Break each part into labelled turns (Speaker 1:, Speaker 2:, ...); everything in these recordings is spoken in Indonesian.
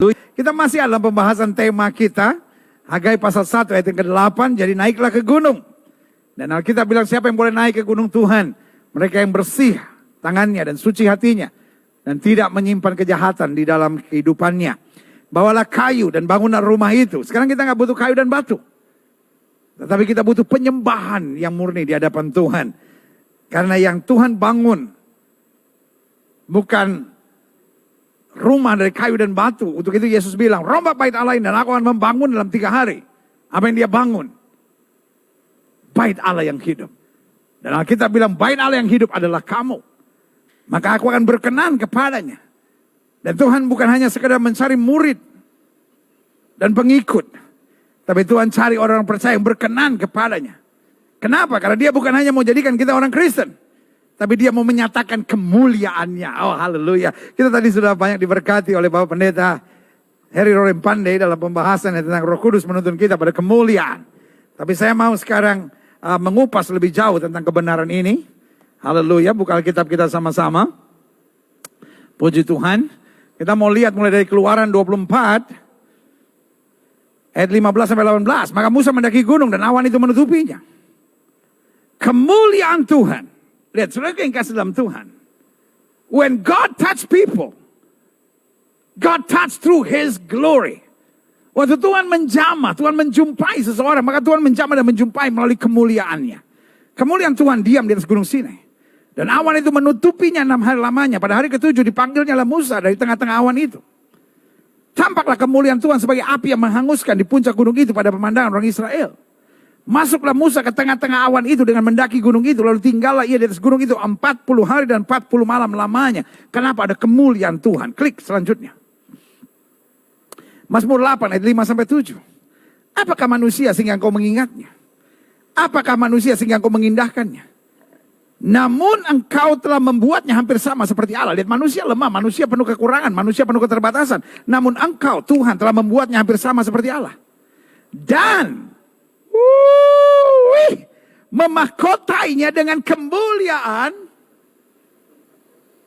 Speaker 1: Kita masih dalam pembahasan tema kita, Hagai pasal 1 ayat yang ke-8, jadi naiklah ke gunung. Dan Alkitab bilang siapa yang boleh naik ke gunung Tuhan? Mereka yang bersih tangannya dan suci hatinya. Dan tidak menyimpan kejahatan di dalam kehidupannya. Bawalah kayu dan bangunlah rumah itu. Sekarang kita nggak butuh kayu dan batu. Tetapi kita butuh penyembahan yang murni di hadapan Tuhan. Karena yang Tuhan bangun bukan rumah dari kayu dan batu. Untuk itu Yesus bilang, rombak bait Allah ini dan aku akan membangun dalam 3 hari. Apa yang dia bangun? Bait Allah yang hidup. Dan Alkitab bilang, bait Allah yang hidup adalah kamu. Maka aku akan berkenan kepadanya. Dan Tuhan bukan hanya sekedar mencari murid dan pengikut. Tapi Tuhan cari orang percaya yang berkenan kepadanya. Kenapa? Karena dia bukan hanya mau jadikan kita orang Kristen. Tapi dia mau menyatakan kemuliaannya. Oh haleluya. Kita tadi sudah banyak diberkati oleh Bapak Pendeta Heri Rorim Pandey dalam pembahasan tentang Roh Kudus menuntun kita pada kemuliaan. Tapi saya mau sekarang mengupas lebih jauh tentang kebenaran ini. Haleluya. Buka Alkitab kita sama-sama. Puji Tuhan. Kita mau lihat mulai dari Keluaran 24. Ayat 15 sampai 18. Maka Musa mendaki gunung dan awan itu menutupinya. Kemuliaan Tuhan. Lihat, saudara yang kasih dalam Tuhan. When God touch people, God touch through His glory. Waktu Tuhan menjamah, Tuhan menjumpai seseorang, maka Tuhan menjamah dan menjumpai melalui kemuliaannya. Kemuliaan Tuhan diam di atas gunung Sinai. Dan awan itu menutupinya 6 hari lamanya. Pada hari ke-7 dipanggilnya lah Musa dari tengah-tengah awan itu. Tampaklah kemuliaan Tuhan sebagai api yang menghanguskan di puncak gunung itu pada pemandangan orang Israel. Masuklah Musa ke tengah-tengah awan itu dengan mendaki gunung itu. Lalu tinggallah ia di atas gunung itu 40 hari dan 40 malam lamanya. Kenapa? Ada kemuliaan Tuhan. Klik selanjutnya. Mazmur 8 ayat 5 sampai 7. Apakah manusia sehingga engkau mengingatnya? Apakah manusia sehingga engkau mengindahkannya? Namun engkau telah membuatnya hampir sama seperti Allah. Lihat, manusia lemah, manusia penuh kekurangan, manusia penuh keterbatasan. Namun engkau, Tuhan, telah membuatnya hampir sama seperti Allah. Dan memahkotainya dengan kemuliaan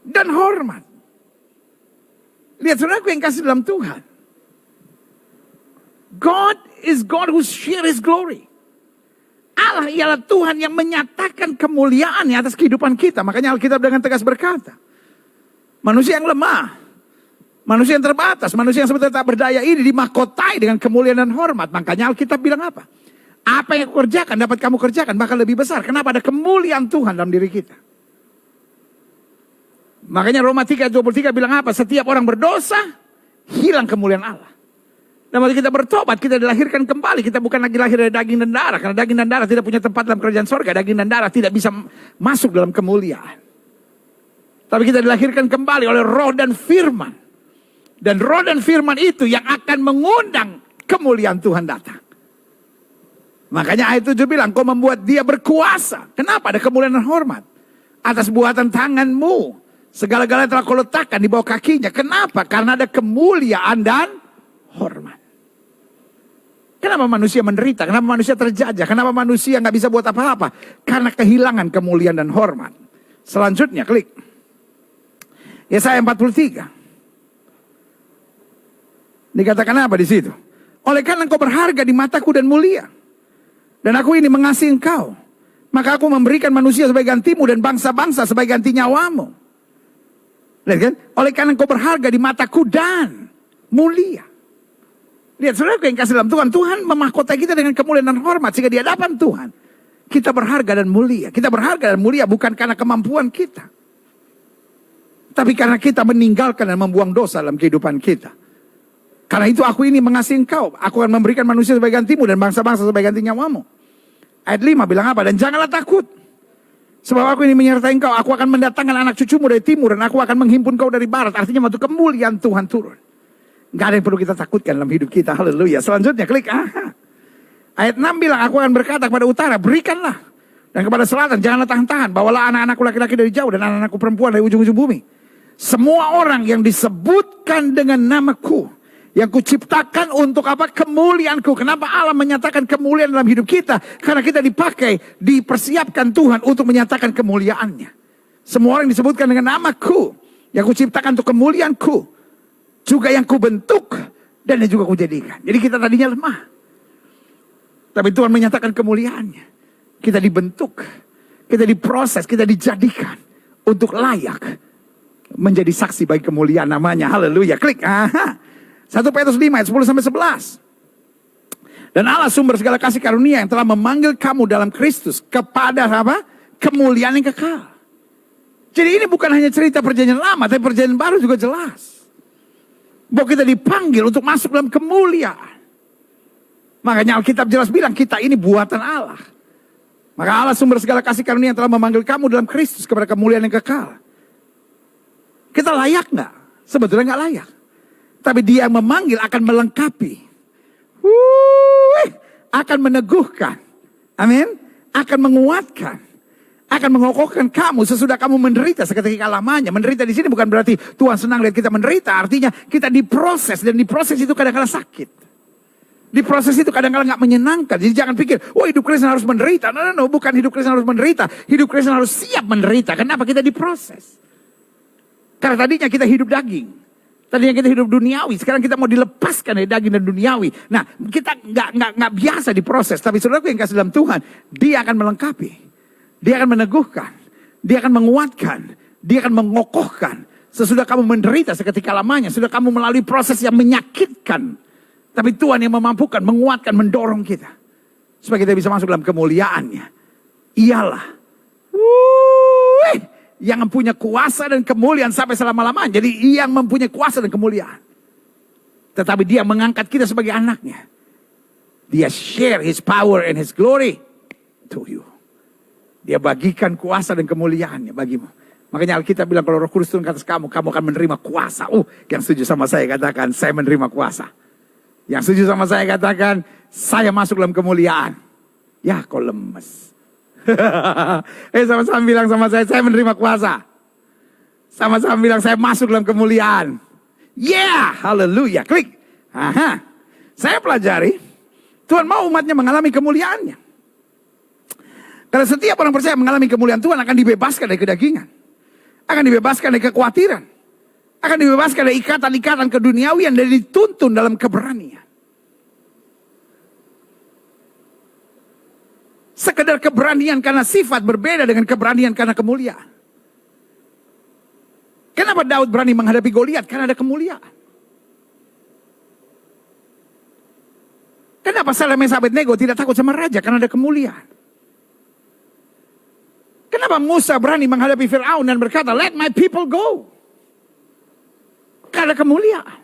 Speaker 1: dan hormat. Lihat, saudaraku yang kasih dalam Tuhan. God is God who share His glory. Allah ialah Tuhan yang menyatakan kemuliaannya atas kehidupan kita. Makanya Alkitab dengan tegas berkata, manusia yang lemah, manusia yang terbatas, manusia yang sebetulnya tak berdaya ini dimahkotai dengan kemuliaan dan hormat. Makanya Alkitab bilang apa? Apa yang aku kerjakan dapat kamu kerjakan bahkan lebih besar. Kenapa? Ada kemuliaan Tuhan dalam diri kita. Makanya Roma 3:23 bilang apa? Setiap orang berdosa hilang kemuliaan Allah. Dan waktu kita bertobat, kita dilahirkan kembali. Kita bukan lagi lahir dari daging dan darah. Karena daging dan darah tidak punya tempat dalam kerajaan sorga. Daging dan darah tidak bisa masuk dalam kemuliaan. Tapi kita dilahirkan kembali oleh roh dan firman. Dan roh dan firman itu yang akan mengundang kemuliaan Tuhan datang. Makanya ayat 7 bilang, kau membuat dia berkuasa. Kenapa? Ada kemuliaan dan hormat. Atas buatan tanganmu. Segala-galanya telah kau letakkan di bawah kakinya. Kenapa? Karena ada kemuliaan dan hormat. Kenapa manusia menderita? Kenapa manusia terjajah? Kenapa manusia nggak bisa buat apa-apa? Karena kehilangan kemuliaan dan hormat. Selanjutnya, klik. Yesaya 43. Dikatakan apa di situ? Oleh karena engkau berharga di mataku dan mulia. Dan aku ini mengasihi engkau. Maka aku memberikan manusia sebagai gantimu dan bangsa-bangsa sebagai ganti nyawamu. Lihat kan? Oleh karena engkau berharga di mataku dan mulia. Lihat, saudara yang kasih dalam Tuhan. Tuhan memahkotai kita dengan kemuliaan dan hormat. Sehingga di hadapan Tuhan kita berharga dan mulia. Kita berharga dan mulia bukan karena kemampuan kita. Tapi karena kita meninggalkan dan membuang dosa dalam kehidupan kita. Karena itu aku ini mengasihi engkau. Aku akan memberikan manusia sebagai gantimu dan bangsa-bangsa sebagai ganti nyawamu. Ayat 5 bilang apa? Dan janganlah takut. Sebab aku ini menyertai engkau. Aku akan mendatangkan anak cucumu dari timur. Dan aku akan menghimpun kau dari barat. Artinya waktu kemuliaan Tuhan turun. Gak ada yang perlu kita takutkan dalam hidup kita. Haleluya. Selanjutnya klik. Ayat 6 bilang, aku akan berkata kepada utara, berikanlah. Dan kepada selatan, janganlah tahan-tahan. Bawalah anak-anakku laki-laki dari jauh dan anak-anakku perempuan dari ujung-ujung bumi. Semua orang yang disebutkan dengan namaku, yang kuciptakan untuk apa? Kemuliaanku. Kenapa Allah menyatakan kemuliaan dalam hidup kita? Karena kita dipakai, dipersiapkan Tuhan untuk menyatakan kemuliaannya. Semua orang disebutkan dengan namaku, yang kuciptakan untuk kemuliaanku. juga yang kubentuk, dan yang juga kujadikan. Jadi kita tadinya lemah. Tapi Tuhan menyatakan kemuliaannya. Kita dibentuk, kita diproses, kita dijadikan untuk layak menjadi saksi bagi kemuliaan namanya. Haleluya. Klik. 1 Petrus 5 ayat 10 sampai 11. Dan Allah sumber segala kasih karunia yang telah memanggil kamu dalam Kristus kepada apa? Kemuliaan yang kekal. Jadi ini bukan hanya cerita perjanjian lama, tapi perjanjian baru juga jelas. Bahwa kita dipanggil untuk masuk dalam kemuliaan. Makanya Alkitab jelas bilang kita ini buatan Allah. Maka Allah sumber segala kasih karunia yang telah memanggil kamu dalam Kristus kepada kemuliaan yang kekal. Kita layak nggak? Sebetulnya nggak layak. Tapi Dia yang memanggil akan melengkapi. Akan meneguhkan. Amin. Akan menguatkan. Akan mengokohkan kamu sesudah kamu menderita seketika lamanya. Menderita di sini bukan berarti Tuhan senang lihat kita menderita. Artinya kita diproses. Dan diproses itu kadang-kadang sakit. Diproses itu kadang-kadang nggak menyenangkan. Jadi jangan pikir, oh hidup Kristen harus menderita. No, bukan hidup Kristen harus menderita. Hidup Kristen harus siap menderita. Kenapa? Kita diproses. Karena tadinya kita hidup daging. Tadinya kita hidup duniawi. Sekarang kita mau dilepaskan dari daging dan duniawi. Nah, kita nggak biasa diproses. Tapi saudaraku yang kasih dalam Tuhan, Dia akan melengkapi. Dia akan meneguhkan. Dia akan menguatkan. Dia akan mengokohkan. Sesudah kamu menderita seketika lamanya. Sudah kamu melalui proses yang menyakitkan. Tapi Tuhan yang memampukan, menguatkan, mendorong kita. Supaya kita bisa masuk dalam kemuliaannya. Ialah yang mempunyai kuasa dan kemuliaan sampai selama-lamanya. Jadi yang mempunyai kuasa dan kemuliaan. Tetapi Dia mengangkat kita sebagai anaknya. Dia share His power and His glory to you. Dia bagikan kuasa dan kemuliaannya bagimu. Makanya Alkitab bilang kalau Roh Kudus turun ke atas kamu, kamu akan menerima kuasa. Yang setuju sama saya katakan, saya menerima kuasa. Yang setuju sama saya katakan, saya masuk dalam kemuliaan. Ya kau lemes. Sama-sama bilang sama saya menerima kuasa. Sama-sama bilang saya masuk dalam kemuliaan. Yeah, haleluya, klik. Saya pelajari, Tuhan mau umatnya mengalami kemuliaannya. Karena setiap orang percaya mengalami kemuliaan Tuhan akan dibebaskan dari kedagingan. Akan dibebaskan dari kekhawatiran. Akan dibebaskan dari ikatan-ikatan keduniawian dan dituntun dalam keberanian. Sekedar keberanian karena sifat berbeda dengan keberanian karena kemuliaan. Kenapa Daud berani menghadapi Goliat? Karena ada kemuliaan. Kenapa Saleh Mesa Abednego tidak takut sama raja? Karena ada kemuliaan. Kenapa Musa berani menghadapi Firaun dan berkata, let my people go? Karena kemuliaan.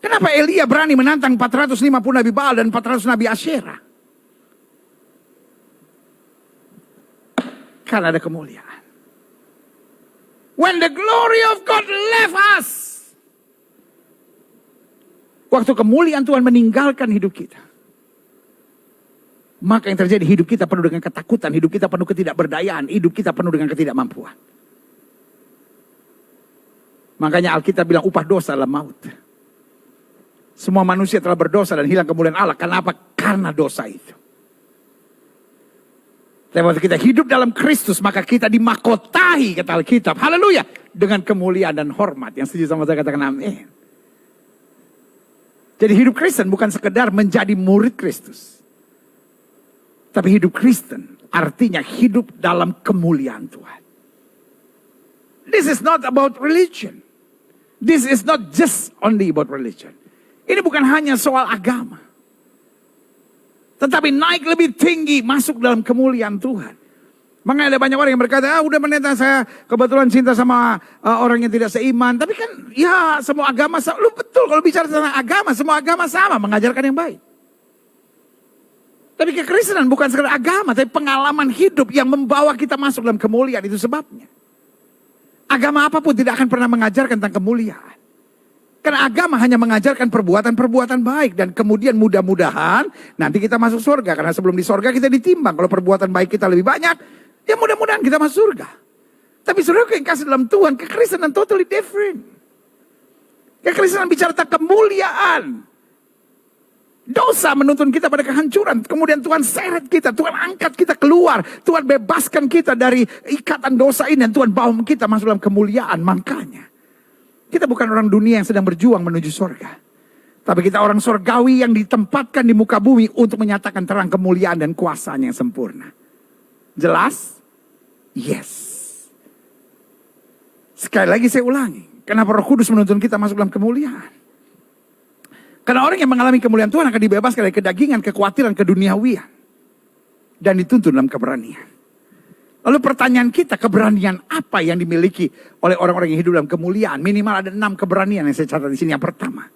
Speaker 1: Kenapa Elia berani menantang 450 Nabi Baal dan 400 Nabi Asyera? Karena ada kemuliaan. When the glory of God left us. Waktu kemuliaan Tuhan meninggalkan hidup kita. Maka yang terjadi, hidup kita penuh dengan ketakutan. Hidup kita penuh ketidakberdayaan. Hidup kita penuh dengan ketidakmampuan. Makanya Alkitab bilang upah dosa adalah maut. Semua manusia telah berdosa dan hilang kemuliaan Allah. Kenapa? Karena dosa itu. Tapi waktu kita hidup dalam Kristus, maka kita dimakotai, kata Alkitab. Haleluya. Dengan kemuliaan dan hormat. Yang setuju sama saya katakan amin. Jadi hidup Kristen bukan sekedar menjadi murid Kristus. Tapi hidup Kristen artinya hidup dalam kemuliaan Tuhan. This is not about religion. This is not just only about religion. Ini bukan hanya soal agama. Tetapi naik lebih tinggi, masuk dalam kemuliaan Tuhan. Makanya ada banyak orang yang berkata, udah pendeta saya kebetulan cinta sama orang yang tidak seiman. Tapi kan ya semua agama, lu betul kalau bicara tentang agama, semua agama sama mengajarkan yang baik. Tapi kekristenan bukan sekedar agama, tapi pengalaman hidup yang membawa kita masuk dalam kemuliaan, itu sebabnya. Agama apapun tidak akan pernah mengajarkan tentang kemuliaan. Karena agama hanya mengajarkan perbuatan-perbuatan baik. Dan kemudian mudah-mudahan nanti kita masuk surga. Karena sebelum di surga kita ditimbang. Kalau perbuatan baik kita lebih banyak, ya mudah-mudahan kita masuk surga. Tapi saudara yang kasih dalam Tuhan, kekristenan totally different. Kekristenan bicara tentang kemuliaan. Dosa menuntun kita pada kehancuran. Kemudian Tuhan seret kita. Tuhan angkat kita keluar. Tuhan bebaskan kita dari ikatan dosa ini. Dan Tuhan bawa kita masuk dalam kemuliaan. Makanya Kita bukan orang dunia yang sedang berjuang menuju surga. Tapi kita orang surgawi yang ditempatkan di muka bumi untuk menyatakan terang kemuliaan dan kuasanya yang sempurna. Jelas? Yes. Sekali lagi saya ulangi. Kenapa Roh Kudus menuntun kita masuk dalam kemuliaan? Karena orang yang mengalami kemuliaan Tuhan akan dibebaskan dari kedagingan, kekhawatiran, keduniawian. Dan dituntun dalam keberanian. Lalu pertanyaan kita, keberanian apa yang dimiliki oleh orang-orang yang hidup dalam kemuliaan? Minimal ada 6 keberanian yang saya catat di sini. Yang pertama,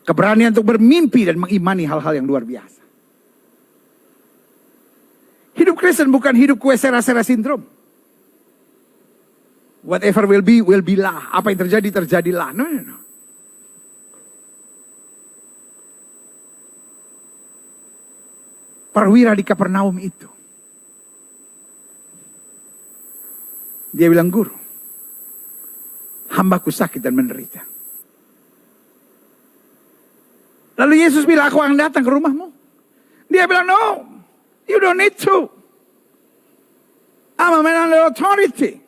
Speaker 1: keberanian untuk bermimpi dan mengimani hal-hal yang luar biasa. Hidup Kristen bukan hidup kue sera-sera sindrom. Whatever will be lah. Apa yang terjadi, terjadilah. No. Perwira di Kapernaum itu. Dia bilang, Guru, hambaku sakit dan menderita. Lalu Yesus bilang, aku akan datang ke rumahmu. Dia bilang, no, you don't need to. I'm a man under authority.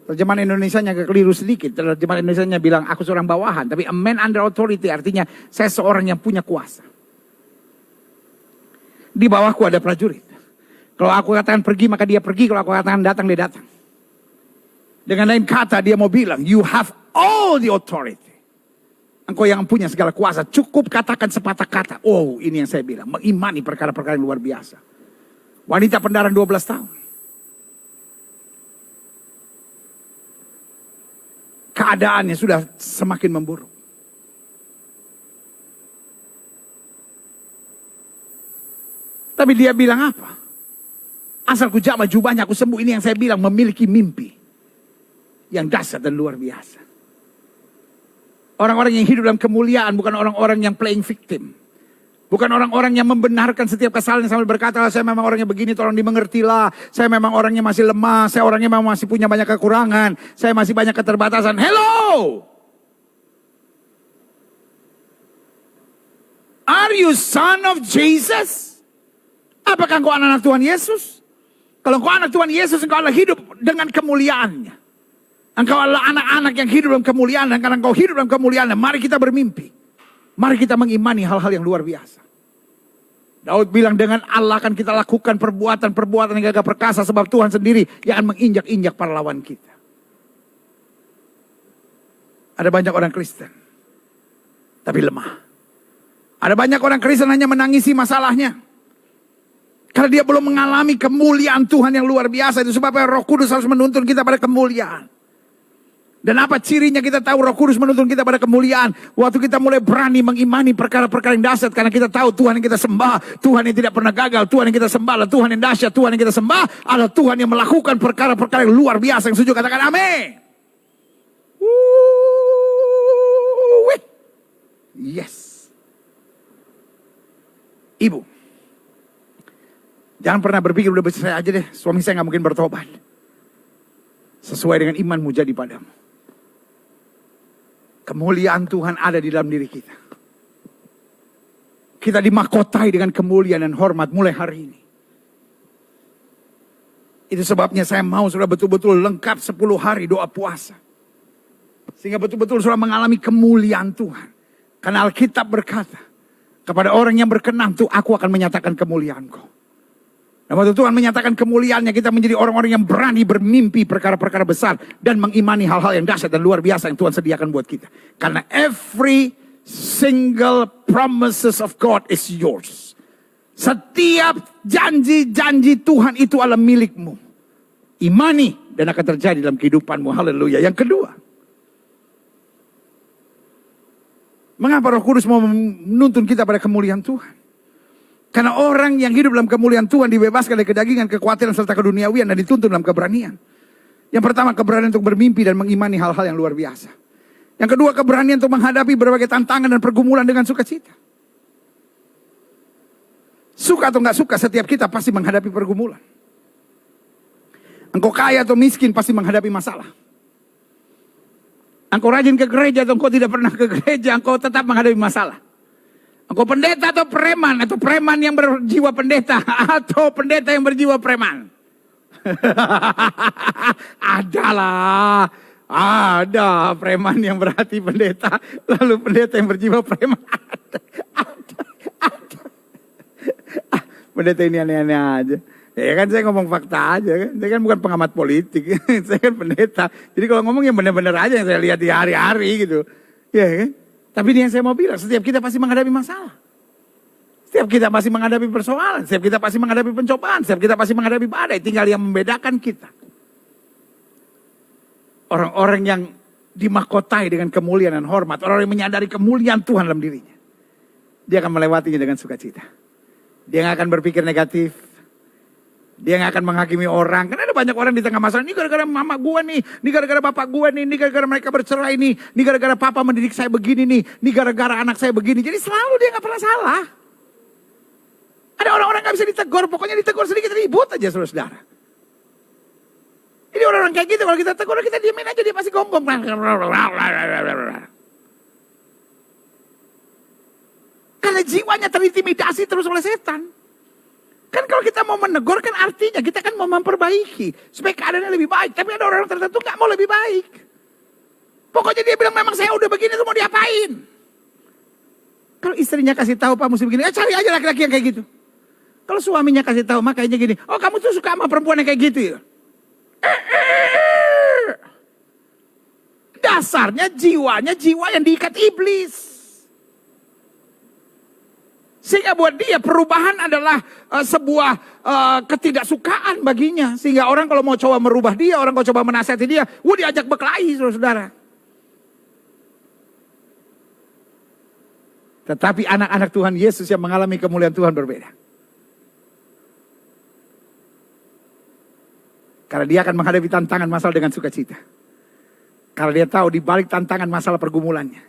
Speaker 1: Terjemahan Indonesianya agak keliru sedikit. Terjemahan Indonesianya bilang, aku seorang bawahan. Tapi a man under authority artinya saya seorang yang punya kuasa. Di bawahku ada prajurit. Kalau aku katakan pergi, maka dia pergi. Kalau aku katakan datang, dia datang. Dengan lain kata, dia mau bilang, you have all the authority. Engkau yang punya segala kuasa. Cukup katakan sepatah kata. Oh, ini yang saya bilang. Mengimani perkara-perkara yang luar biasa. Wanita pendaran 12 tahun. Keadaannya sudah semakin memburuk. Tapi dia bilang apa? Asal ku jamah jubahnya, aku sembuh. Ini yang saya bilang, memiliki mimpi yang dahsyat dan luar biasa. Orang-orang yang hidup dalam kemuliaan bukan orang-orang yang playing victim. Bukan orang-orang yang membenarkan setiap kesalahan sambil berkata, saya memang orangnya begini, tolong dimengertilah. Saya memang orangnya masih lemah, saya orangnya memang masih punya banyak kekurangan. Saya masih banyak keterbatasan. Hello! Are you son of Jesus? Apakah engkau anak-anak Tuhan Yesus? Kalau engkau anak Tuhan Yesus, engkau adalah hidup dengan kemuliaannya. Engkau adalah anak-anak yang hidup dalam kemuliaan. Dan karena engkau hidup dalam kemuliaan, mari kita bermimpi. Mari kita mengimani hal-hal yang luar biasa. Daud bilang, dengan Allah akan kita lakukan perbuatan-perbuatan yang gagah perkasa. Sebab Tuhan sendiri yang akan menginjak-injak para lawan kita. Ada banyak orang Kristen, tapi lemah. Ada banyak orang Kristen hanya menangisi masalahnya. Karena dia belum mengalami kemuliaan Tuhan yang luar biasa. Itu sebabnya Roh Kudus harus menuntun kita pada kemuliaan. Dan apa cirinya kita tahu Roh Kudus menuntun kita pada kemuliaan? Waktu kita mulai berani mengimani perkara-perkara yang dahsyat. Karena kita tahu Tuhan yang kita sembah, Tuhan yang tidak pernah gagal, Tuhan yang kita sembah adalah Tuhan yang dahsyat, Tuhan yang kita sembah adalah Tuhan yang melakukan perkara-perkara yang luar biasa. Yang setuju katakan amin. Yes. Ibu, jangan pernah berpikir udah saya aja deh, suami saya gak mungkin bertobat. Sesuai dengan imanmu jadi padamu. Kemuliaan Tuhan ada di dalam diri kita. Kita dimahkotai dengan kemuliaan dan hormat mulai hari ini. Itu sebabnya saya mau sudah betul-betul lengkap 10 hari doa puasa. Sehingga betul-betul sudah mengalami kemuliaan Tuhan. Karena Alkitab berkata, kepada orang yang berkenan tuh aku akan menyatakan kemuliaanku. Dan waktu Tuhan menyatakan kemuliaannya, kita menjadi orang-orang yang berani bermimpi perkara-perkara besar. Dan mengimani hal-hal yang dahsyat dan luar biasa yang Tuhan sediakan buat kita. Karena every single promises of God is yours. Setiap janji-janji Tuhan itu adalah milikmu. Imani dan akan terjadi dalam kehidupanmu. Haleluya. Yang kedua, mengapa Roh Kudus mau menuntun kita pada kemuliaan Tuhan? Karena orang yang hidup dalam kemuliaan Tuhan dibebaskan dari kedagingan, kekhawatiran, serta keduniawian dan dituntun dalam keberanian. Yang pertama, keberanian untuk bermimpi dan mengimani hal-hal yang luar biasa. Yang kedua, keberanian untuk menghadapi berbagai tantangan dan pergumulan dengan sukacita. Suka atau nggak suka, setiap kita pasti menghadapi pergumulan. Engkau kaya atau miskin pasti menghadapi masalah. Engkau rajin ke gereja atau engkau tidak pernah ke gereja, engkau tetap menghadapi masalah. Engkau pendeta atau preman yang berjiwa pendeta, atau pendeta yang berjiwa preman. Adalah Ada preman yang berhati pendeta, lalu pendeta yang berjiwa preman. Ada. Pendeta ini aneh-aneh aja. Ya kan saya ngomong fakta aja kan. Saya kan bukan pengamat politik. Saya kan pendeta. Jadi kalau ngomong yang benar-benar aja yang saya lihat di hari-hari gitu. Ya kan. Tapi ini yang saya mau bilang. Setiap kita pasti menghadapi masalah. Setiap kita pasti menghadapi persoalan. Setiap kita pasti menghadapi pencobaan. Setiap kita pasti menghadapi badai. Tinggal yang membedakan kita. Orang-orang yang dimahkotai dengan kemuliaan dan hormat. Orang yang menyadari kemuliaan Tuhan dalam dirinya. Dia akan melewatinya dengan sukacita. Dia nggak akan berpikir negatif. Dia nggak akan menghakimi orang. Karena ada banyak orang di tengah masalah. Ini gara-gara mama gue nih. Ini gara-gara bapak gue nih. Ini gara-gara mereka bercerai nih. Ini gara-gara papa mendidik saya begini nih. Ini gara-gara anak saya begini. Jadi selalu dia nggak pernah salah. Ada orang-orang nggak bisa ditegur. Pokoknya ditegur sedikit ribut aja saudara-saudara. Ini orang-orang kayak gitu. Kalau kita tegur kita diemin aja. Dia pasti gonggong. Karena jiwanya terintimidasi terus oleh setan. Kan kalau kita mau menegur kan artinya kita kan mau memperbaiki. Supaya keadaannya lebih baik. Tapi ada orang tertentu gak mau lebih baik. Pokoknya dia bilang memang saya udah begini tuh mau diapain. Kalau istrinya kasih tahu Pak mesti begini. Cari aja laki-laki yang kayak gitu. Kalau suaminya kasih tahu makanya gini. Oh kamu tuh suka sama perempuan yang kayak gitu ya. Dasarnya jiwanya jiwa yang diikat iblis. Sehingga buat dia perubahan adalah sebuah ketidaksukaan baginya. Sehingga orang kalau mau coba merubah dia, orang kalau coba menasihati dia, diajak berkelahi saudara-saudara. Tetapi anak-anak Tuhan Yesus yang mengalami kemuliaan Tuhan berbeda. Karena dia akan menghadapi tantangan masalah dengan sukacita. Karena dia tahu di balik tantangan masalah pergumulannya.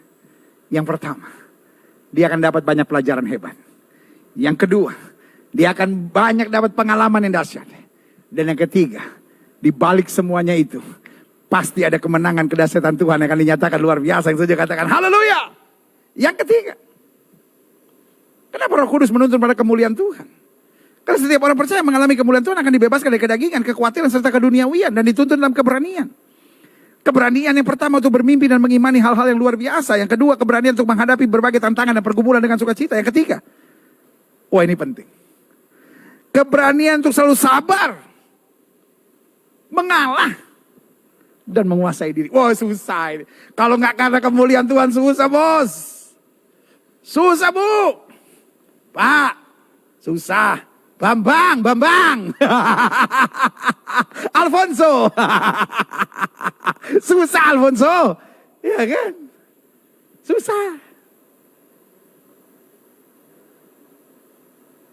Speaker 1: Yang pertama, dia akan dapat banyak pelajaran hebat. Yang kedua, dia akan banyak dapat pengalaman yang dahsyat. Dan yang ketiga, di balik semuanya itu, pasti ada kemenangan kedahsyatan Tuhan yang akan dinyatakan luar biasa. Yang saja katakan, haleluya. Yang ketiga, kenapa Roh Kudus menuntun pada kemuliaan Tuhan? Karena setiap orang percaya mengalami kemuliaan Tuhan akan dibebaskan dari kedagingan, kekhawatiran, serta keduniawian. Dan dituntun dalam keberanian. Keberanian yang pertama untuk bermimpi dan mengimani hal-hal yang luar biasa. Yang kedua, keberanian untuk menghadapi berbagai tantangan dan pergumulan dengan sukacita. Yang ketiga, wah ini penting. Keberanian untuk selalu sabar. Mengalah. Dan menguasai diri. Wah susah ini. Kalau nggak karena kemuliaan Tuhan susah bos. Susah bu. Pak. Susah. Bambang. Alfonso. Susah Alfonso. Iya kan? Susah.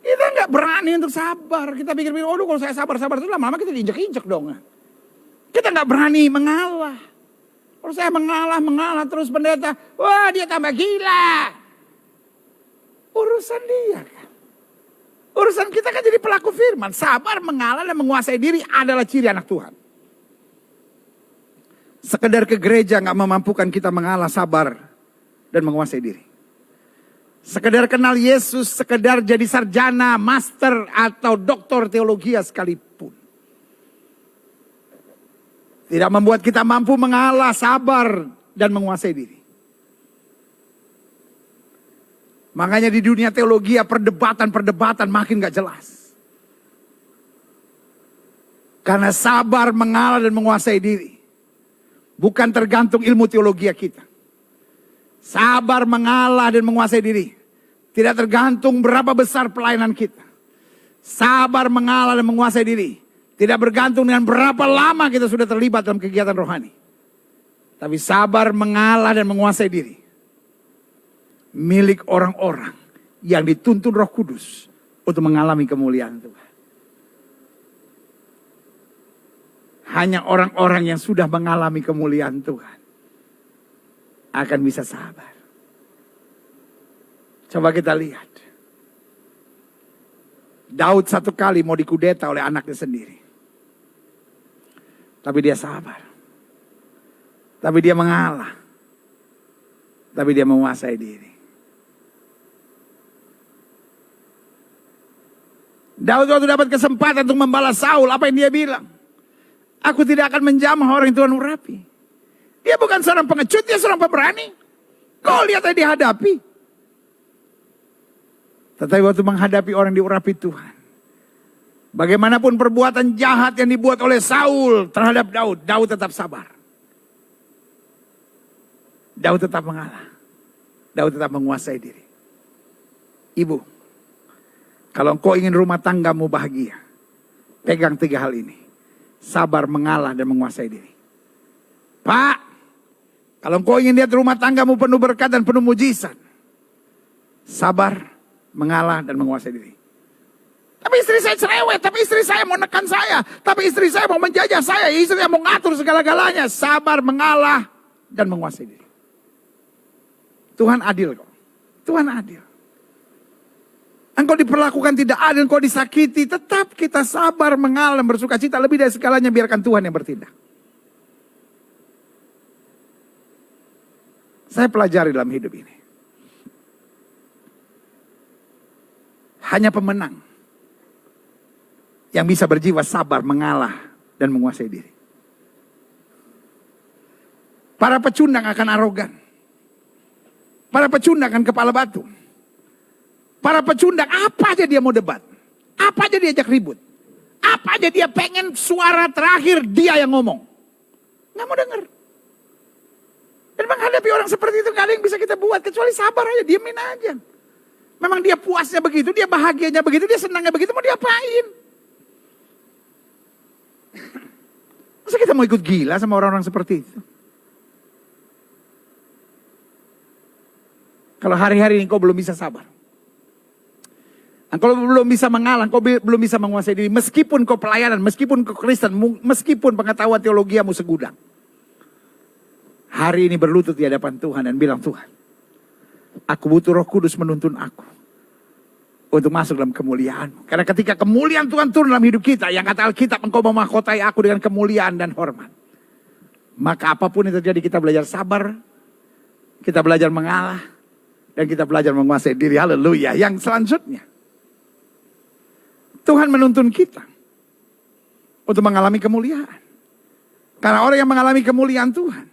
Speaker 1: Kita nggak berani untuk sabar. Kita pikir-pikir, aduh kalau saya sabar-sabar itu lama-lama kita diinjek-injek dong. Kita nggak berani mengalah. Kalau saya mengalah terus pendeta, wah dia tambah gila. Urusan dia kan. Urusan kita kan jadi pelaku firman. Sabar, mengalah dan menguasai diri adalah ciri anak Tuhan. Sekedar ke gereja nggak memampukan kita mengalah, sabar, dan menguasai diri. Sekedar kenal Yesus, sekedar jadi sarjana, master, atau doktor teologi sekalipun. Tidak membuat kita mampu mengalah, sabar, dan menguasai diri. Makanya di dunia teologi perdebatan makin gak jelas. Karena sabar, mengalah, dan menguasai diri. Bukan tergantung ilmu teologi kita. Sabar, mengalah, dan menguasai diri. Tidak tergantung berapa besar pelayanan kita. Sabar, mengalah, dan menguasai diri. Tidak bergantung dengan berapa lama kita sudah terlibat dalam kegiatan rohani. Tapi sabar, mengalah, dan menguasai diri. Milik orang-orang yang dituntun Roh Kudus untuk mengalami kemuliaan Tuhan. Hanya orang-orang yang sudah mengalami kemuliaan Tuhan akan bisa sabar. Coba kita lihat. Daud satu kali mau dikudeta oleh anaknya sendiri. Tapi dia sabar. Tapi dia mengalah. Tapi dia menguasai diri. Daud waktu dapat kesempatan untuk membalas Saul, apa yang dia bilang? Aku tidak akan menjamah orang yang Tuhan urapi. Dia bukan seorang pengecut, dia seorang pemberani. Kau lihat dia dihadapi. Tetapi waktu menghadapi orang diurapi Tuhan, bagaimanapun perbuatan jahat yang dibuat oleh Saul terhadap Daud, Daud tetap sabar. Daud tetap mengalah. Daud tetap menguasai diri. Ibu, kalau engkau ingin rumah tanggamu bahagia, pegang 3 hal ini. Sabar, mengalah, dan menguasai diri. Pak, kalau engkau ingin lihat rumah tanggamu penuh berkat dan penuh mujizat, sabar, mengalah, dan menguasai diri. Tapi istri saya cerewet, tapi istri saya mau nekan saya, tapi istri saya mau menjajah saya, istri saya mau ngatur segala-galanya. Sabar, mengalah, dan menguasai diri. Tuhan adil kok. Tuhan adil. Engkau diperlakukan tidak adil, engkau disakiti, tetap kita sabar, mengalah, bersuka cita. Lebih dari segalanya biarkan Tuhan yang bertindak. Saya pelajari dalam hidup ini. Hanya pemenang yang bisa berjiwa sabar, mengalah, dan menguasai diri. Para pecundang akan arogan. Para pecundang akan kepala batu. Para pecundang apa aja dia mau debat. Apa aja dia ajak ribut. Apa aja dia pengen suara terakhir dia yang ngomong. Nggak mau denger. Dan menghadapi orang seperti itu gak ada yang bisa kita buat. Kecuali sabar aja, diemin aja. Memang dia puasnya begitu, dia bahagianya begitu, dia senangnya begitu, mau diapain? Masa kita mau ikut gila sama orang-orang seperti itu? Kalau hari-hari ini kau belum bisa sabar. Engkau belum bisa mengalah, engkau belum bisa menguasai diri. Meskipun kau pelayanan, meskipun kau Kristen, meskipun pengetahuan teologiamu segudang. Hari ini berlutut di hadapan Tuhan dan bilang, Tuhan, aku butuh Roh Kudus menuntun aku untuk masuk dalam kemuliaan. Karena ketika kemuliaan Tuhan turun dalam hidup kita, yang kata Alkitab, engkau memahkotai aku dengan kemuliaan dan hormat. Maka apapun yang terjadi, kita belajar sabar, kita belajar mengalah, dan kita belajar menguasai diri. Haleluya. Yang selanjutnya, Tuhan menuntun kita untuk mengalami kemuliaan. Karena orang yang mengalami kemuliaan Tuhan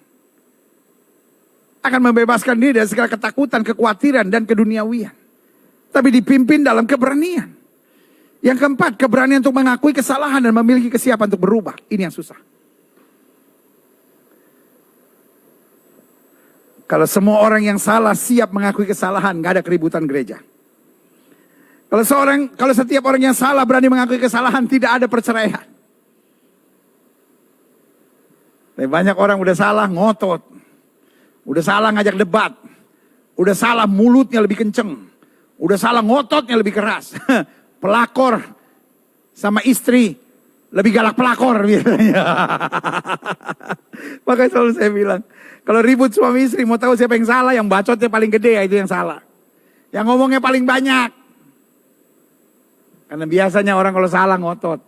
Speaker 1: akan membebaskan diri dari segala ketakutan, kekhawatiran, dan keduniawian. Tapi dipimpin dalam keberanian. Yang keempat, keberanian untuk mengakui kesalahan dan memiliki kesiapan untuk berubah. Ini yang susah. Kalau semua orang yang salah siap mengakui kesalahan, gak ada keributan gereja. Kalau setiap orang yang salah berani mengakui kesalahan, tidak ada perceraian. Tapi banyak orang udah salah ngotot. Udah salah ngajak debat. Udah salah mulutnya lebih kenceng. Udah salah ngototnya lebih keras. Pelakor sama istri lebih galak pelakor biasanya. Makanya selalu saya bilang, kalau ribut suami istri mau tahu siapa yang salah, yang bacotnya paling gede ya itu yang salah. Yang ngomongnya paling banyak. Karena biasanya orang kalau salah ngotot.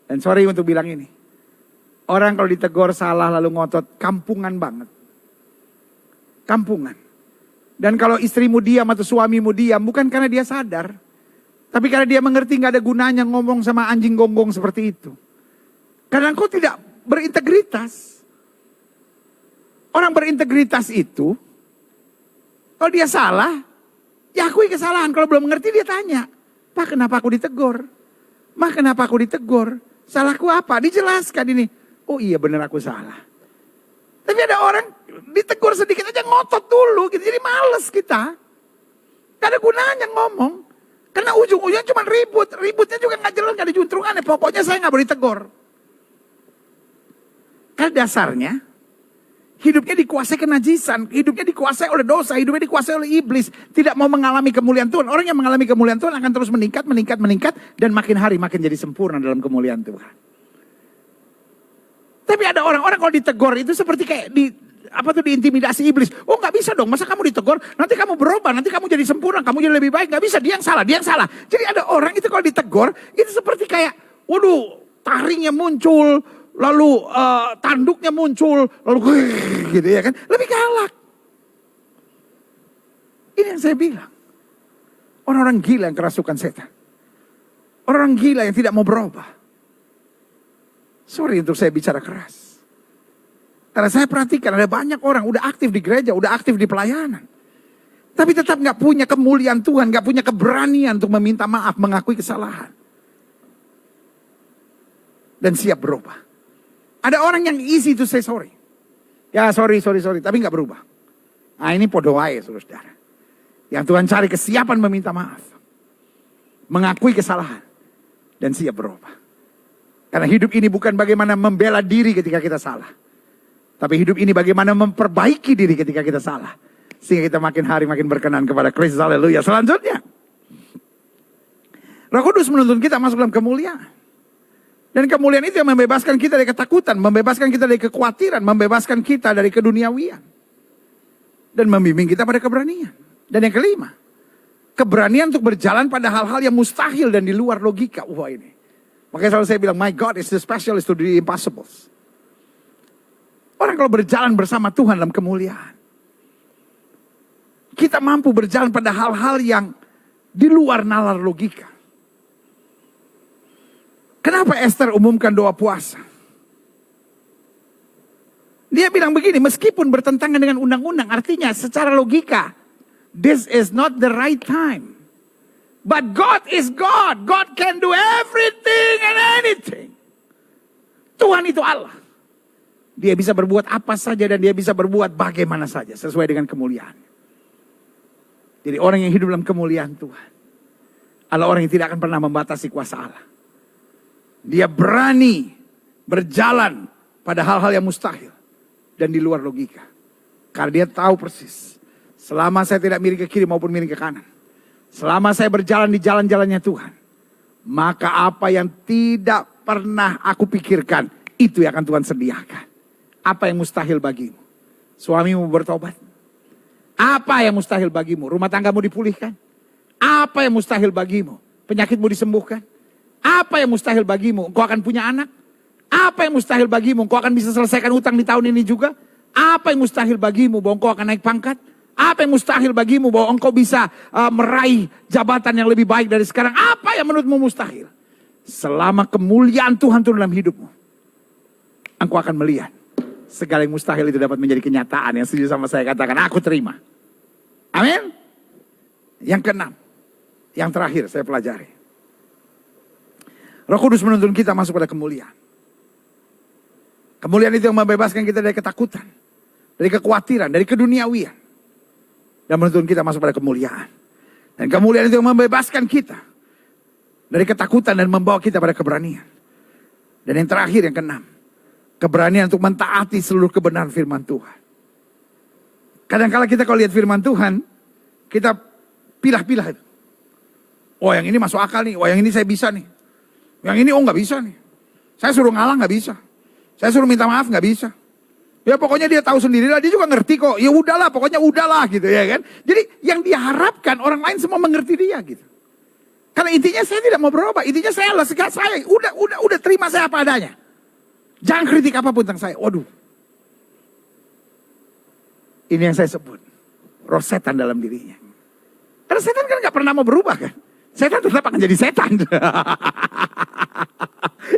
Speaker 1: Dan sorry untuk bilang ini. Orang kalau ditegur salah lalu ngotot, kampungan banget. Kampungan. Dan kalau istrimu diam atau suamimu diam, bukan karena dia sadar. Tapi karena dia mengerti gak ada gunanya ngomong sama anjing gonggong seperti itu. Karena engkau tidak berintegritas. Orang berintegritas itu, kalau dia salah, ya akui kesalahan. Kalau belum mengerti dia tanya, Pak kenapa aku ditegur? Ma kenapa aku ditegur? Salahku apa? Dijelaskan ini. Oh iya benar aku salah. Tapi ada orang ditegur sedikit aja ngotot dulu gitu. Jadi males kita. Gak ada gunanya ngomong. Karena ujung-ujungnya cuma ribut. Ributnya juga gak jelas, gak ada juntrungannya. Pokoknya saya gak boleh ditegur. Karena dasarnya hidupnya dikuasai kenajisan. Hidupnya dikuasai oleh dosa. Hidupnya dikuasai oleh iblis. Tidak mau mengalami kemuliaan Tuhan. Orang yang mengalami kemuliaan Tuhan akan terus meningkat. Dan makin hari makin jadi sempurna dalam kemuliaan Tuhan. Tapi ada orang-orang kalau ditegur itu seperti kayak diintimidasi iblis. Oh nggak bisa dong, masa kamu ditegur, nanti kamu berubah, nanti kamu jadi sempurna, kamu jadi lebih baik. Nggak bisa, dia yang salah. Jadi ada orang itu kalau ditegur, itu seperti kayak, waduh, taringnya muncul, lalu tanduknya muncul, lalu gitu ya kan, lebih galak. Ini yang saya bilang. Orang-orang gila yang kerasukan setan. Orang gila yang tidak mau berubah. Sorry untuk saya bicara keras. Karena saya perhatikan ada banyak orang udah aktif di gereja, udah aktif di pelayanan. Tapi tetap gak punya kemuliaan Tuhan, gak punya keberanian untuk meminta maaf, mengakui kesalahan. Dan siap berubah. Ada orang yang easy to say sorry. Ya sorry, tapi gak berubah. Nah ini podo wae saudara. Yang Tuhan cari kesiapan meminta maaf. Mengakui kesalahan. Dan siap berubah. Karena hidup ini bukan bagaimana membela diri ketika kita salah. Tapi hidup ini bagaimana memperbaiki diri ketika kita salah. Sehingga kita makin hari makin berkenan kepada Kristus. Haleluya. Selanjutnya. Roh Kudus menuntun kita masuk dalam kemuliaan. Dan kemuliaan itu yang membebaskan kita dari ketakutan. Membebaskan kita dari kekhawatiran. Membebaskan kita dari keduniawian. Dan membimbing kita pada keberanian. Dan yang kelima. Keberanian untuk berjalan pada hal-hal yang mustahil dan di luar logika. Wah ini. Makanya selalu saya bilang, my God is the specialist to the impossibles. Orang kalau berjalan bersama Tuhan dalam kemuliaan. Kita mampu berjalan pada hal-hal yang di luar nalar logika. Kenapa Esther umumkan doa puasa? Dia bilang begini, meskipun bertentangan dengan undang-undang, artinya secara logika, this is not the right time. But God is God. God can do everything and anything. Tuhan itu Allah. Dia bisa berbuat apa saja dan dia bisa berbuat bagaimana saja sesuai dengan kemuliaan. Jadi orang yang hidup dalam kemuliaan Tuhan adalah orang yang tidak akan pernah membatasi kuasa Allah. Dia berani berjalan pada hal-hal yang mustahil dan di luar logika. Karena dia tahu persis, selama saya tidak miring ke kiri maupun miring ke kanan, selama saya berjalan di jalan-jalannya Tuhan, maka apa yang tidak pernah aku pikirkan, itu yang akan Tuhan sediakan. Apa yang mustahil bagimu? Suamimu bertobat. Apa yang mustahil bagimu? Rumah tanggamu dipulihkan. Apa yang mustahil bagimu? Penyakitmu disembuhkan. Apa yang mustahil bagimu? Engkau akan punya anak. Apa yang mustahil bagimu? Engkau akan bisa selesaikan utang di tahun ini juga. Apa yang mustahil bagimu? Bahwa engkau akan naik pangkat. Apa yang mustahil bagimu? Bahwa engkau bisa meraih jabatan yang lebih baik dari sekarang. Apa yang menurutmu mustahil? Selama kemuliaan Tuhan turun dalam hidupmu, engkau akan melihat segala yang mustahil itu dapat menjadi kenyataan. Yang setuju sama saya katakan, aku terima. Amin. Yang keenam, yang terakhir saya pelajari. Roh Kudus menuntun kita masuk pada kemuliaan. Kemuliaan itu yang membebaskan kita dari ketakutan, dari kekhawatiran, dari keduniawian. Dan menuntun kita masuk pada kemuliaan. Dan kemuliaan itu yang membebaskan kita dari ketakutan dan membawa kita pada keberanian. Dan yang terakhir, yang keenam, keberanian untuk mentaati seluruh kebenaran firman Tuhan. Kadang-kala kita kalau lihat firman Tuhan, kita pilah-pilah itu. Oh yang ini masuk akal nih, oh yang ini saya bisa nih. Yang ini oh nggak bisa nih. Saya suruh ngalah nggak bisa. Saya suruh minta maaf nggak bisa. Ya pokoknya dia tahu sendiri lah, dia juga ngerti kok. Ya udahlah, pokoknya udahlah gitu ya kan. Jadi yang diharapkan orang lain semua mengerti dia gitu. Karena intinya saya tidak mau berubah, intinya saya adalah saya. Udah terima saya apa adanya. Jangan kritik apapun tentang saya. Waduh. Ini yang saya sebut roh setan dalam dirinya. Karena setan kan gak pernah mau berubah kan. Setan tetap akan jadi setan.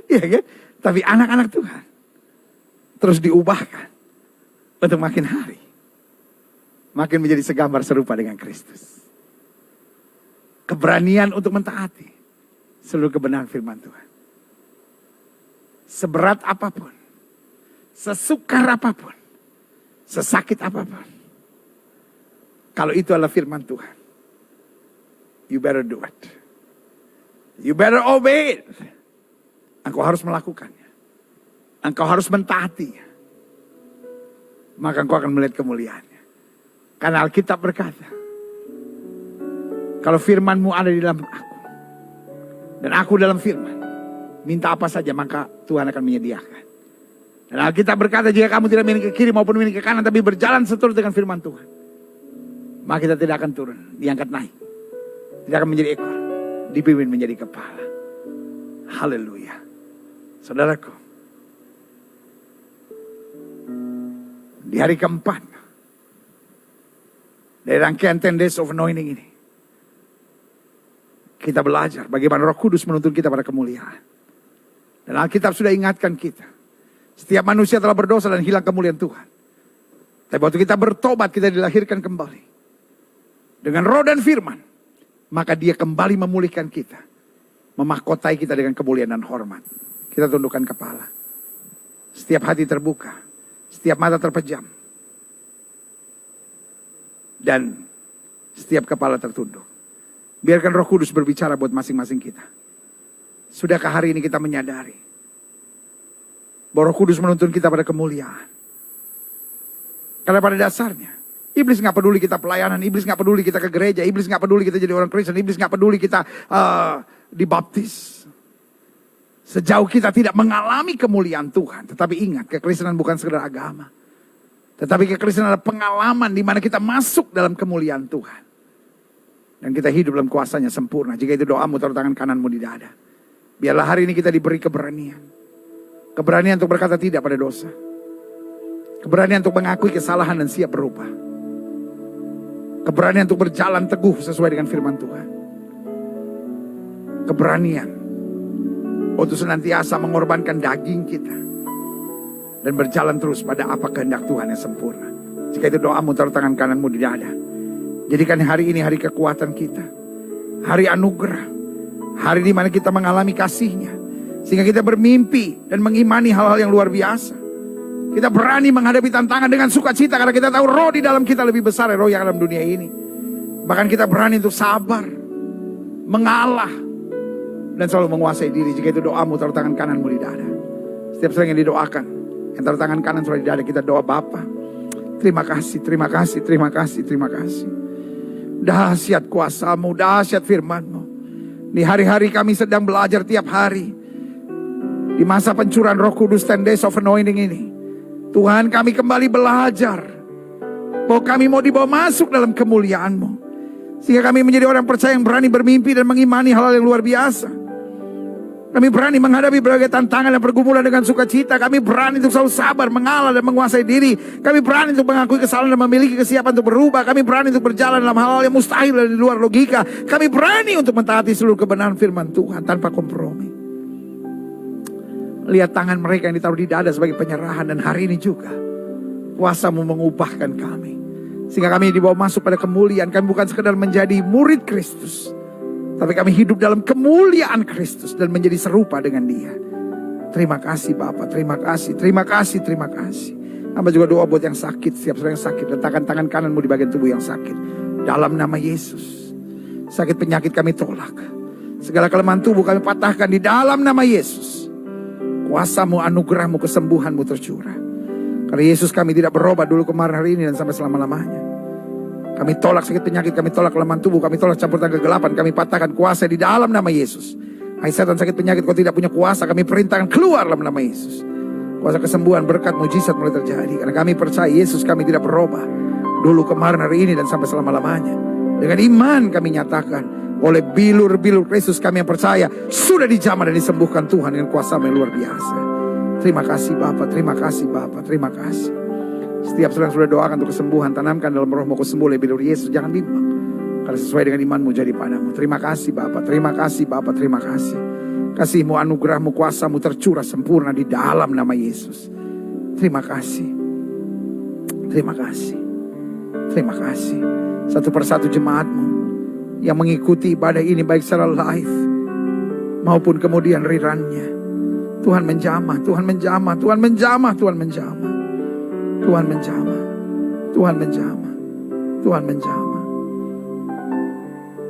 Speaker 1: Iya kan. Tapi anak-anak Tuhan terus diubahkan untuk makin hari makin menjadi segambar serupa dengan Kristus. Keberanian untuk mentaati seluruh kebenaran firman Tuhan. Seberat apapun, sesukar apapun, sesakit apapun. Kalau itu adalah firman Tuhan, you better do it. You better obey it. Engkau harus melakukannya. Engkau harus mentaatinya. Maka engkau akan melihat kemuliaannya. Karena Alkitab berkata, kalau firmanmu ada di dalam aku, dan aku dalam firman, minta apa saja maka Tuhan akan menyediakan. Dan Alkitab berkata, jika kamu tidak miring ke kiri maupun miring ke kanan, tapi berjalan seturut dengan firman Tuhan, maka kita tidak akan turun, diangkat naik. Tidak akan menjadi ekor, dipimpin menjadi kepala. Haleluya. Saudaraku, di hari keempat dari rangkaian 10 Days of Anointing ini, kita belajar bagaimana Roh Kudus menuntun kita pada kemuliaan. Dan Alkitab sudah ingatkan kita, Setiap manusia telah berdosa dan hilang kemuliaan Tuhan. Tapi waktu kita bertobat, kita dilahirkan kembali. Dengan roh dan firman. Maka dia kembali memulihkan kita. Memahkotai kita dengan kemuliaan dan hormat. Kita tundukkan kepala. Setiap hati terbuka. Setiap mata terpejam. Dan setiap kepala tertunduk. Biarkan Roh Kudus berbicara buat masing-masing kita. Sudahkah hari ini kita menyadari bahwa Roh Kudus menuntun kita pada kemuliaan? Karena pada dasarnya iblis gak peduli kita pelayanan, iblis gak peduli kita ke gereja, iblis gak peduli kita jadi orang Kristen, iblis gak peduli kita dibaptis. Sejauh kita tidak mengalami kemuliaan Tuhan. Tetapi ingat, kekristenan bukan sekedar agama. Tetapi kekristenan adalah pengalaman di mana kita masuk dalam kemuliaan Tuhan. Dan kita hidup dalam kuasanya sempurna. Jika itu doamu, taruh tangan kananmu di dada. Biarlah hari ini kita diberi keberanian. Keberanian untuk berkata tidak pada dosa. Keberanian untuk mengakui kesalahan dan siap berubah. Keberanian untuk berjalan teguh sesuai dengan firman Tuhan. Keberanian untuk senantiasa mengorbankan daging kita. Dan berjalan terus pada apa kehendak Tuhan yang sempurna. Jika itu doamu, taruh tangan kananmu di dada. Jadikan hari ini hari kekuatan kita. Hari anugerah. Hari di mana kita mengalami kasih-Nya. Sehingga kita bermimpi dan mengimani hal-hal yang luar biasa. Kita berani menghadapi tantangan dengan sukacita. Karena kita tahu roh di dalam kita lebih besar dari roh yang dalam dunia ini. Bahkan kita berani untuk sabar. Mengalah. Dan selalu menguasai diri. Jika itu doamu, taruh tangan kananmu di dada. Setiap sering yang didoakan. Yang taruh tangan kanan selalu di dada, kita doa Bapa. Terima kasih, terima kasih, terima kasih, terima kasih. Dahsyat kuasa-Mu, dahsyat firman-Mu. Di hari-hari kami sedang belajar tiap hari. Di masa pencurahan Roh Kudus 10 Days of Anointing ini. Tuhan, kami kembali belajar. Bahwa kami mau dibawa masuk dalam kemuliaan-Mu. Sehingga kami menjadi orang percaya yang berani bermimpi dan mengimani hal-hal yang luar biasa. Kami berani menghadapi berbagai tantangan dan pergumulan dengan sukacita. Kami berani untuk selalu sabar, mengalah dan menguasai diri. Kami berani untuk mengakui kesalahan dan memiliki kesiapan untuk berubah. Kami berani untuk berjalan dalam hal-hal yang mustahil dan di luar logika. Kami berani untuk mentaati seluruh kebenaran firman Tuhan tanpa kompromi. Lihat tangan mereka yang ditaruh di dada sebagai penyerahan. Dan hari ini juga kuasa-Mu mengubahkan kami. Sehingga kami dibawa masuk pada kemuliaan. Kami bukan sekedar menjadi murid Kristus. Tapi kami hidup dalam kemuliaan Kristus dan menjadi serupa dengan Dia. Terima kasih Bapa, terima kasih, terima kasih, terima kasih. Hamba juga doa buat yang sakit, setiap orang yang sakit. Letakkan tangan kananmu di bagian tubuh yang sakit. Dalam nama Yesus. Sakit penyakit kami tolak. Segala kelemahan tubuh kami patahkan di dalam nama Yesus. Kuasa-Mu, anugerah-Mu, kesembuhan-Mu tercurah. Karena Yesus kami tidak berobat dulu, kemarin, hari ini, dan sampai selama-lamanya. Kami tolak sakit penyakit, kami tolak kelemahan tubuh, kami tolak campur tangan kegelapan, kami patahkan kuasa di dalam nama Yesus. Hai setan sakit penyakit, kau tidak punya kuasa, kami perintahkan keluar dalam nama Yesus. Kuasa kesembuhan, berkat, mujizat mulai terjadi. Karena kami percaya Yesus kami tidak berubah. Dulu, kemarin, hari ini, dan sampai selama-lamanya. Dengan iman kami nyatakan, oleh bilur-bilur Kristus kami yang percaya, sudah dijamah dan disembuhkan Tuhan dengan kuasa yang luar biasa. Terima kasih Bapa, terima kasih Bapa, terima kasih. Setiap sedang sudah doakan untuk kesembuhan, tanamkan dalam rohmu kesembuhan oleh bilur Yesus, jangan bimbang. Karena sesuai dengan imanmu jadi padamu. Terima kasih Bapa, terima kasih Bapa, terima kasih. Kasih-Mu, anugerah-Mu, kuasa-Mu tercurah sempurna di dalam nama Yesus. Terima kasih. Terima kasih. Terima kasih. Satu persatu jemaat-Mu yang mengikuti ibadah ini baik secara live maupun kemudian rerunnya. Tuhan menjamah, Tuhan menjamah, Tuhan menjamah, Tuhan menjamah. Tuhan menjamah, Tuhan menjamah, Tuhan menjamah.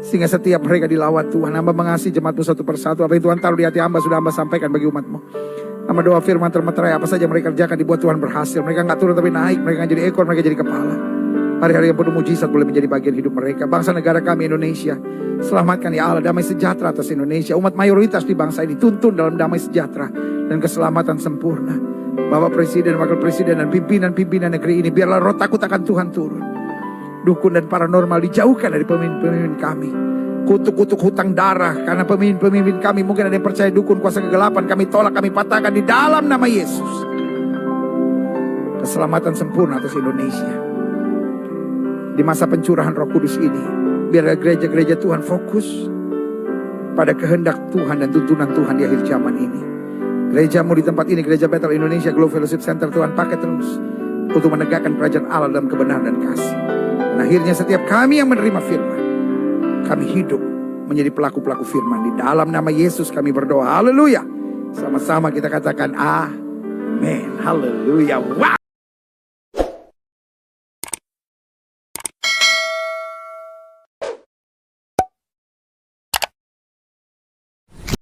Speaker 1: Sehingga setiap mereka dilawat Tuhan. Hamba mengasihi jemaat-Mu satu persatu. Apa yang Tuhan taruh di hati hamba sudah hamba sampaikan bagi umat-Mu. Hamba doa firman termeterai, apa saja mereka kerjakan dibuat Tuhan berhasil. Mereka gak turun tapi naik, mereka gak jadi ekor, mereka jadi kepala. Hari-hari yang penuh mujizat boleh menjadi bagian hidup mereka. Bangsa negara kami Indonesia, selamatkan ya Allah, damai sejahtera atas Indonesia. Umat mayoritas di bangsa ini tuntun dalam damai sejahtera dan keselamatan sempurna. Bapak Presiden, Wakil Presiden, dan pimpinan-pimpinan negeri ini, biarlah roh takut akan Tuhan turun. Dukun dan paranormal dijauhkan dari pemimpin-pemimpin kami. Kutuk-kutuk hutang darah, karena pemimpin-pemimpin kami mungkin ada yang percaya dukun, kuasa kegelapan. Kami tolak, kami patahkan di dalam nama Yesus. Keselamatan sempurna atas Indonesia. Di masa pencurahan Roh Kudus ini, biarlah gereja-gereja Tuhan fokus pada kehendak Tuhan dan tuntunan Tuhan di akhir zaman ini. Gerejamu di tempat ini, Gereja Bethel Indonesia Glow Fellowship Center, Tuhan pakai terus untuk menegakkan kerajaan Allah dalam kebenaran dan kasih. Dan akhirnya setiap kami yang menerima firman, kami hidup menjadi pelaku-pelaku firman. Di dalam nama Yesus kami berdoa. Haleluya. Sama-sama kita katakan amin. Haleluya. Wow.